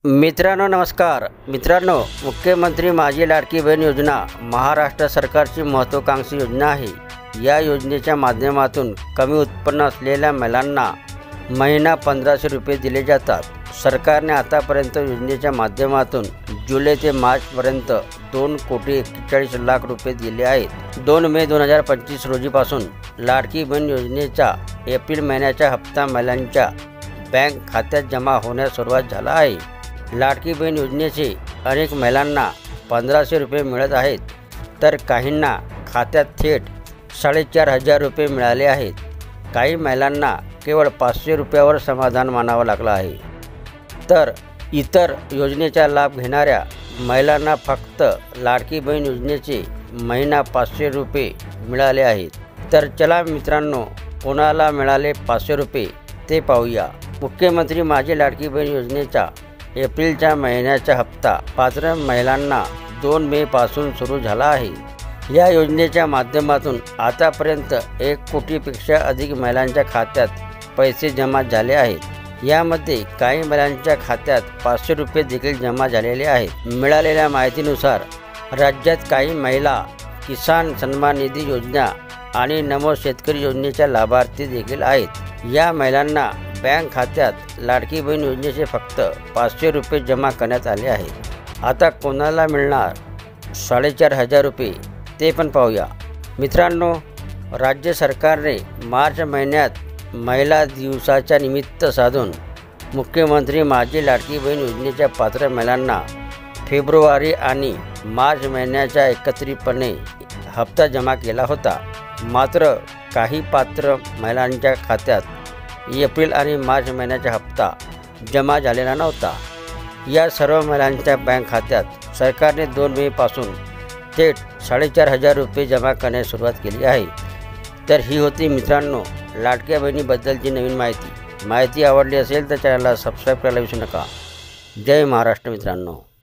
मित्रांनो नमस्कार। मित्रांनो, मुख्यमंत्री माझी लाडकी बहीण योजना महाराष्ट्र सरकारची महत्त्वाकांक्षी योजना आहे। या योजनेच्या माध्यमातून कमी उत्पन्न असलेल्या महिलांना महिना 1500 रुपये दिले जातात। सरकारने आतापर्यंत योजनेच्या माध्यमातून जुलै ते मार्चपर्यंत 2,41,00,00,000 रुपये दिले आहेत। 2 मे 2025 रोजीपासून लाडकी बहीण योजनेचा एप्रिल महिन्याचा हप्ता महिलांच्या बँक खात्यात जमा होण्यास सुरुवात झाला आहे। लाडकी बहीण योजनेचे अनेक महिलांना 1500 रुपये मिळत आहेत, तर काहींना खात्यात थेट 4,500 रुपये मिळाले आहेत। काही महिलांना केवळ 500 रुपयावर समाधान मानावं लागलं आहे, तर इतर योजनेचा लाभ घेणाऱ्या महिलांना फक्त लाडकी बहीण योजनेचे महिना 500 रुपये मिळाले आहेत। तर चला मित्रांनो, कोणाला मिळाले 500 रुपये ते पाहूया। मुख्यमंत्री माझी लाडकी बहीण योजनेचा एप्रिलच्या महिन्याचा हप्ता पात्र महिलांना 2 मे पासून सुरू झाला आहे। या योजनेच्या माध्यमातून आतापर्यंत 1 कोटीपेक्षा अधिक महिलांच्या खात्यात पैसे जमा झाले आहेत। यामध्ये काही महिलांच्या खात्यात 500 रुपये देखील जमा झालेले आहेत। मिळालेल्या माहितीनुसार राज्यात काही महिला किसान सन्मान निधी योजना आणि नमो शेतकरी योजनेच्या लाभार्थी देखील आहेत। या महिलांना बँक खात्यात लाडकी बहीण योजनेचे फक्त 500 रुपये जमा करण्यात आले आहेत। आता कोणाला मिळणार 4,500 रुपये ते पण पाहूया। मित्रांनो, राज्य सरकारने मार्च महिन्यात महिला दिवसाच्या निमित्त साधून मुख्यमंत्री माझी लाडकी बहीण योजनेच्या पात्र महिलांना फेब्रुवारी आणि मार्च महिन्याचा एकत्रितपणे हप्ता जमा केला होता। मात्र काही पात्र महिलांच्या खात्यात एप्रिल आणि मार्च महिन्याचा हप्ता जमा झालेला नव्हता। या सर्व महिलांच्या बँक खात्यात सरकारने 2 मे पासून थेट 4,500 रुपये जमा करण्यास सुरुवात केली आहे। तर ही होती मित्रांनो लाडक्या बहिणीबद्दलची नवीन माहिती आवडली असेल तर चॅनलला सबस्क्राईब करायला विसरू नका। जय महाराष्ट्र मित्रांनो।